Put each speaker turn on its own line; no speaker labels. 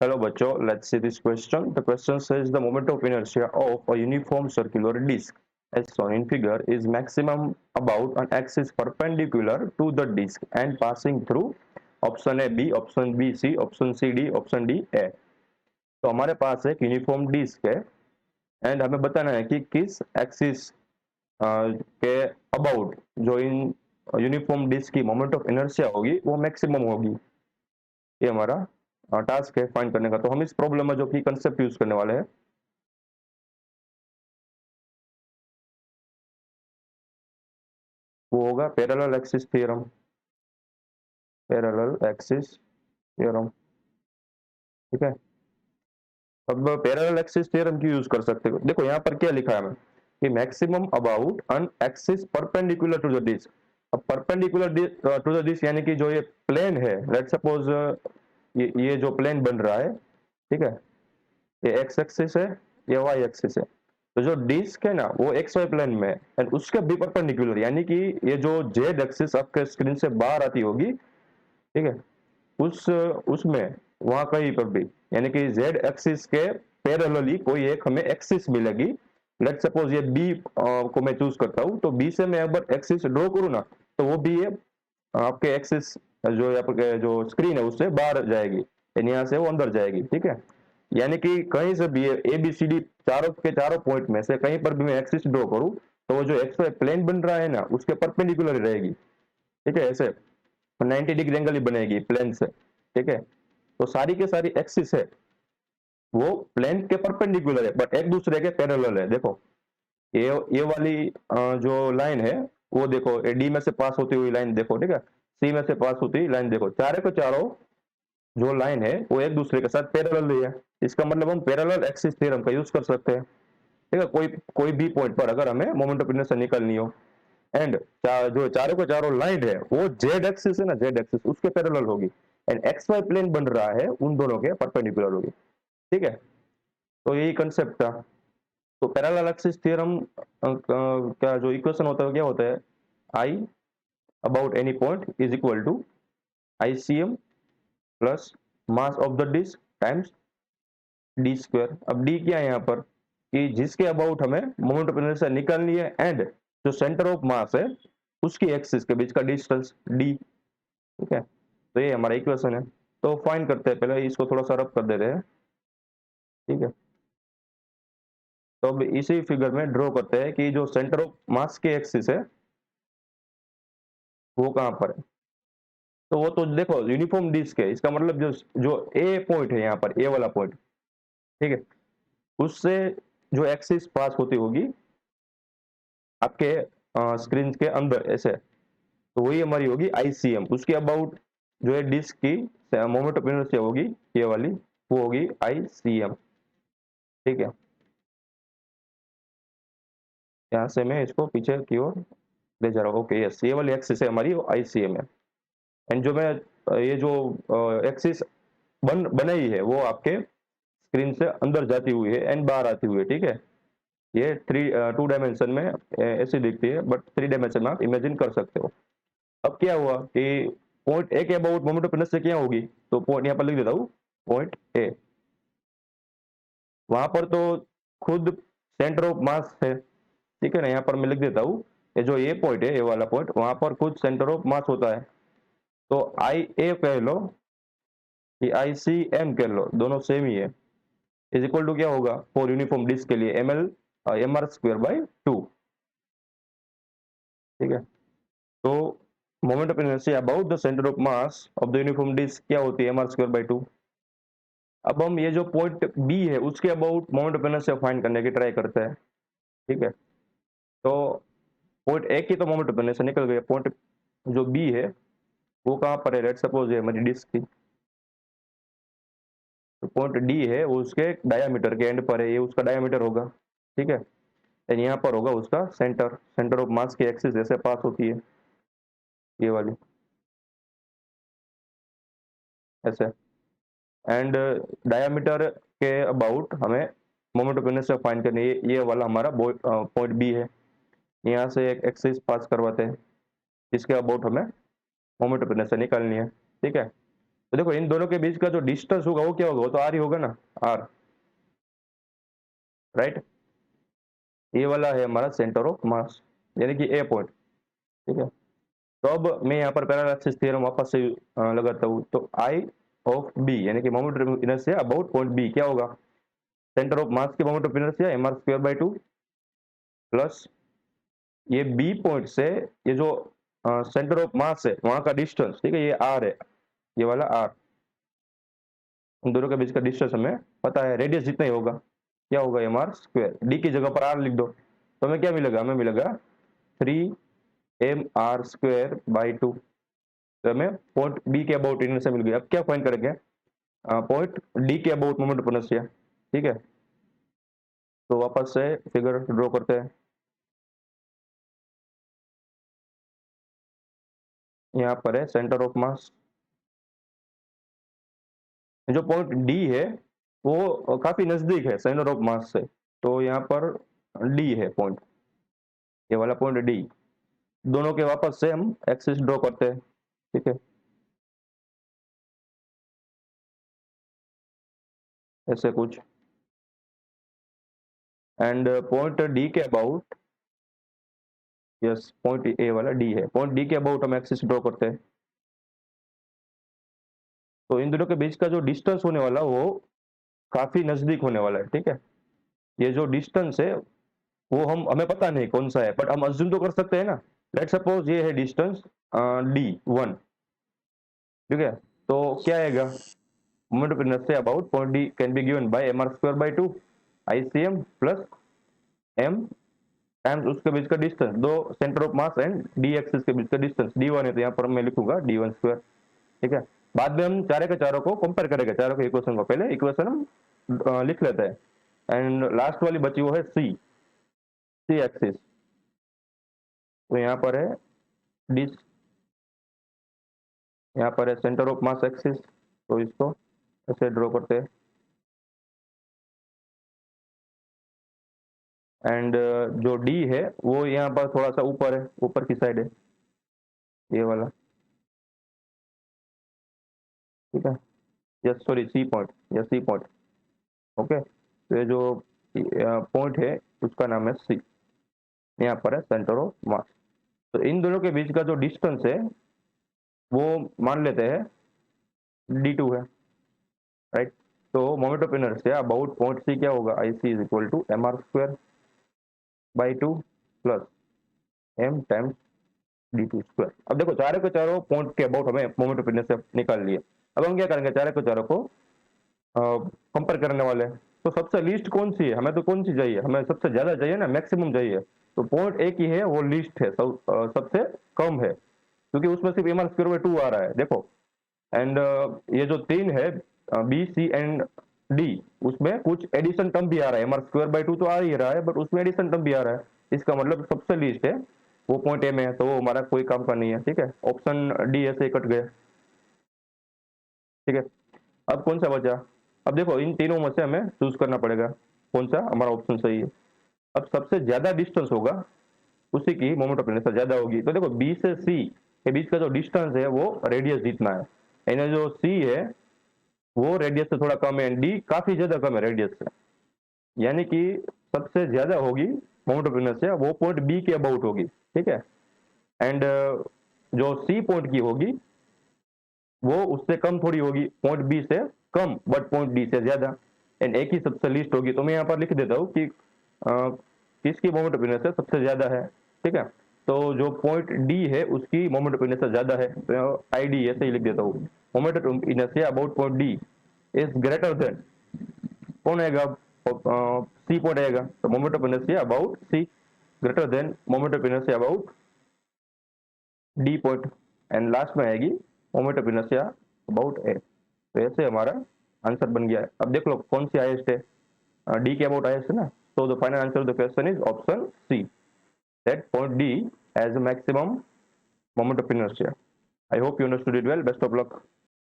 Hello, bachcho. Let's see this question. The question says the moment of inertia of a uniform circular disc, as shown in figure, is maximum about an axis perpendicular to the disc and passing through option A B, option B C, option C D, option D A. तो हमारे पास एक uniform disc है and हमें बताना है कि किस axis के अबाउट जो इन यूनिफॉर्म डिस्क की मोमेंट ऑफ इनर्शिया होगी वो मैक्सिमम होगी। ये हमारा टास्क है फाइंड करने का। तो हम इस प्रॉब्लम में जो की कंसेप्ट यूज करने वाले हैं वो होगा parallel axis theorem. Parallel axis theorem, ठीक है। अब पैरेलल एक्सिस थ्योरम क्यों यूज कर सकते हो? देखो यहाँ पर क्या लिखा है हमें कि maximum about an axis perpendicular to the disc. अब परपेंडिकुलर टू द डिस्क यानी कि जो ये प्लेन है, लेट सपोज ये जो प्लेन बन रहा है, ठीक है, ये एक्स एक्सिस है, ये वाई एक्सिस है। तो जो डिस्क है ना वो एक्स वाई प्लेन में है एंड उसके भी परपेंडिकुलर, यानी कि ये जो जेड एक्सिस आपके स्क्रीन से बाहर आती होगी, ठीक है, उस उसमें वहां कहीं पर भी, यानी कि जेड एक्सिस के पैरेलली कोई एक हमें एक्सिस मिलेगी। लेट सपोज ये बी को मैं चूज करता हूँ, तो बी से मैं अगर एक्सिस ड्रॉ करूँ ना तो वो भी ये आपके एक्सिस जो आपके जो स्क्रीन है उससे बाहर जाएगी यानी यहाँ से वो अंदर जाएगी, ठीक है। यानी कि कहीं से भी ए बी सी डी चारों के चारों पॉइंट में से कहीं पर भी मैं एक्सिस ड्रॉ करूँ तो वो जो एक्स वाई प्लेन बन रहा है ना उसके परपेंडिकुलर रहेगी, ठीक है। ऐसे 90 डिग्री एंगल ही बनेगी प्लेन से, ठीक है। तो सारी के सारी एक्सिस है वो प्लेन के परपेंडिकुलर है बट एक दूसरे के पैरेलल है। देखो ये वाली जो लाइन है वो देखो डी में से पास होती हुई लाइन देखो, ठीक है, सी में से पास होती हुई लाइन देखो, चारों के चारों जो लाइन है वो एक दूसरे के साथ पैरेलल है। इसका मतलब हम पैरेलल एक्सिस थ्योरम का यूज कर सकते हैं, ठीक है। कोई कोई भी पॉइंट पर अगर हमें मोमेंट ऑफ इनर्शिया निकालनी हो एंड जो चारों के चारों लाइन है वो जेड एक्सिस है ना, जेड एक्सिस उसके पैरेलल होगी एंड एक्स वाई प्लेन बन रहा है उन दोनों के परपेंडिकुलर होगी, ठीक है। तो यही कंसेप्ट था। तो पैरेलल एक्सिस थ्योरम का जो इक्वेशन होता है क्या होता है, I about any point is equal to ICM plus mass of the disc times D square. अब डी क्या है यहाँ पर कि जिसके अबाउट हमें मोमेंट ऑफ इनर्शिया निकालनी है एंड जो सेंटर ऑफ मास है उसकी एक्सिस के बीच का डिस्टेंस डी, ठीक है। तो ये हमारा इक्वेशन है। तो फाइंड करते हैं, पहले इसको थोड़ा सा रफ कर देते हैं, ठीक है। तो अब इसी फिगर में ड्रॉ करते हैं कि जो सेंटर ऑफ मास की एक्सिस है वो कहां पर है। तो वो तो देखो यूनिफॉर्म डिस्क है, इसका मतलब जो जो ए पॉइंट है यहाँ पर, ए वाला पॉइंट, ठीक है, उससे जो एक्सिस पास होती होगी आपके स्क्रीन के अंदर ऐसे, तो वही हमारी होगी ICM। उसके अबाउट जो है डिस्क की मोमेंट ऑफ इनर्शिया होगी ये वाली, वो होगी ICM, ठीक है। यहाँ से मैं इसको पीछे की ओर ले जा रहा हूँ। ओके यस, ये वाली एक्सिस है हमारी, वो ICM है। एंड जो मैं ये जो एक्सिस बनाई है वो आपके स्क्रीन से अंदर जाती हुई है एंड बाहर आती हुई है, ठीक है। ये 2 डायमेंशन में ऐसी दिखती है बट 3 डायमेंशन में आप इमेजिन कर सकते हो। अब क्या हुआ कि पॉइंट ए के अबाउट मोमेंट ऑफ इनर्शिया क्या होगी, तो पॉइंट यहाँ पर लिख देता हूँ, पॉइंट ए, वहां पर तो खुद सेंटर ऑफ मास है, ठीक है ना। यहाँ पर मैं लिख देता हूँ ये जो ये पॉइंट है, ये वाला पॉइंट, वहां पर खुद सेंटर ऑफ मास होता है। तो आई ए कह लो कि ICM कह लो, दोनों सेम ही है। इज इक्वल टू क्या होगा फॉर यूनिफॉर्म डिस्क के लिए, MR स्क्वायर बाई 2, ठीक है। तो moment of inertia about the centre of mass of the uniform disc क्या होती है, MR स्क्वायर बाई 2। अब हम ये जो पॉइंट बी है उसके about moment of inertia find करने की ट्राई करते हैं, ठीक है। तो पॉइंट ए की तो मोमेंट ऑफ इनर्शिया निकल गई, पॉइंट जो बी है वो कहाँ पर है, लेट सपोज है हमारी डिस्क की, तो पॉइंट डी है वो उसके डायामीटर के एंड पर है, ये उसका डायामीटर होगा, ठीक है। एंड यहाँ पर होगा उसका सेंटर, सेंटर ऑफ मास की एक्सिस जैसे पास होती है ये वाली ऐसे, एंड डायामीटर के अबाउट हमें मोमेंट ऑफ इनर्शिया फाइंड करनी है। ये वाला हमारा पॉइंट बी है, यहाँ से एक एक्सिस पास करवाते हैं जिसके अबाउट हमें मोमेंट ऑफ इनर्शिया निकालनी है, ठीक है। तो देखो इन दोनों के बीच का जो डिस्टेंस होगा वो क्या होगा, वो तो आर ही होगा ना, आर, राइट। ये वाला है हमारा सेंटर ऑफ मास, यानी कि ए पॉइंट, ठीक है। तो अब मैं यहाँ पर पैरेलल एक्सिस थ्योरम वापस से लगाता हूँ, तो आई ऑफ बी यानी कि moment of inertia about point B क्या होगा, सेंटर ऑफ मास के moment of inertia M R square by 2 plus ये बी पॉइंट से ये जो सेंटर ऑफ मास है वहां का डिस्टेंस, ठीक है, ये आर है, ये वाला आर, उन दोनों के बीच का डिस्टेंस हमें पता है, रेडियस जितना ही होगा, क्या होगा एम आर स्क्वायर, डी की जगह पर आर लिख दो, तो हमें क्या मिलेगा, हमें मिलेगा 3 mr² बाई 2। तो हमें पॉइंट बी के अबाउट इनर्शिया मिल गया। अब क्या फाइंड करेंगे, पॉइंट डी के अबाउट मोमेंट ऑफ इनर्शिया, ठीक है। तो वापस से फिगर ड्रॉ करते हैं, यहाँ पर है सेंटर ऑफ मास, जो पॉइंट डी है वो काफी नजदीक है सेंटर ऑफ मास से, तो यहाँ पर डी है पॉइंट, ये वाला पॉइंट डी, दोनों के वापस से हम एक्सिस ड्रॉ करते हैं, ठीक है, ऐसे कुछ। एंड पॉइंट डी के अबाउट, यस पॉइंट ए वाला डी है, पॉइंट डी के अबाउट हम एक्सिस ड्रॉ करते हैं, तो इन दोनों के बीच का जो डिस्टेंस होने वाला वो काफी नजदीक होने वाला है, ठीक है। ये जो डिस्टेंस है वो हम हमें पता नहीं कौन सा है, बट हम अज्यूम तो कर सकते हैं ना। लेट सपोज ये है डिस्टेंस D1, ठीक है। तो क्या आएगा, moment of inertia about point D can be given by mr square by 2 ICM plus m times उसके बीच का डिस्टेंस, दो centre of mass and D axis के बीच का डिस्टेंस D1 है, तो यहाँ पर मैं लिखूंगा D1 स्क्वायर, ठीक है। बाद में हम चारों के चारों को कंपेयर करेंगे, चारों के इक्वेशन को, पहले इक्वेशन हम लिख लेते हैं, एंड लास्ट वाली बची वो है सी एक्सिस, तो यहाँ पर है डी, यहाँ पर है सेंटर ऑफ मास एक्सिस, तो इसको ऐसे ड्रॉ करते हैं, एंड जो डी है वो यहाँ पर थोड़ा सा ऊपर है, ऊपर की साइड है, ये वाला, ठीक है, yes sorry C point, yes C point, okay. तो ये जो पॉइंट है उसका नाम है सी, यहाँ पर है सेंटर ऑफ मास। तो इन दोनों के बीच का जो डिस्टेंस है वो मान लेते हैं D2 है, राइट। तो moment of inertia about point C क्या होगा, I C is equal to mr square by 2 plus m times D2 square. अब देखो चारों के चारों पॉइंट के अबाउट हमें मोमेंट ऑफ इनर्शिया निकाल लिए। अब हम क्या करेंगे, चारों के चारों को कंपेयर करने वाले हैं, तो सबसे लीस्ट कौन सी है, हमें तो कौन सी चाहिए, हमें सबसे ज्यादा चाहिए ना, मैक्सिमम चाहिए, तो पॉइंट एक ही है वो लीस्ट है, सबसे कम है, क्योंकि उसमें सिर्फ mr स्क्वायर बाई 2 आ रहा है, देखो। एंड ये जो तीन है बी सी एंड डी, उसमें कुछ एडिशन टर्म भी आ रहा है, mr स्क्वायर बाई 2 तो आ ही रहा है, बट उसमें एडिशन टर्म भी आ रहा है, इसका मतलब सबसे लीस्ट है वो पॉइंट ए में है, तो वो हमारा कोई काम का नहीं है, ठीक है, ऑप्शन डी ऐसे ही कट गया, ठीक है। अब कौन सा बचा, अब देखो इन तीनों में से हमें चूज करना पड़ेगा कौन सा हमारा ऑप्शन सही है। अब सबसे ज्यादा डिस्टेंस होगा उसी की मोमेंट ऑफ इनर्शिया ज्यादा होगी, तो देखो बी से सी के बीच का जो डिस्टेंस है वो रेडियस जितना है, यानी जो सी है वो रेडियस से थोड़ा कम है, डी काफी ज्यादा कम है रेडियस से, यानी कि सबसे ज्यादा होगी मोमेंट ऑफ इनर्शिया वो पॉइंट बी के अबाउट होगी, ठीक है। एंड जो सी पॉइंट की होगी वो उससे कम थोड़ी होगी, पॉइंट बी से कम बट पॉइंट डी से ज्यादा, एंड एक ही सबसे लीस्ट होगी, तो मैं यहाँ पर लिख देता हूँ कि किसकी मोमेंट ऑफ इनर्शिया सबसे ज्यादा है, ठीक है। तो जो पॉइंट डी है उसकी मोमेंट ऑफ इनर्शिया ज्यादा है, तो आई डी ऐसे ही लिख देता हूँ, moment of inertia about point D is greater than, कौन आएगा, सी पॉइंट आएगा, तो moment of inertia about C greater than moment of inertia about D point, and last में आएगी moment of inertia about A. तो ऐसे हमारा answer बन गया है। अब देख लो कौन सी हाईएस्ट है, डी के अबाउट हाईएस्ट है ना, so the final answer of the question is option C, that point D has a maximum moment of inertia. I hope you understood it well. Best of luck.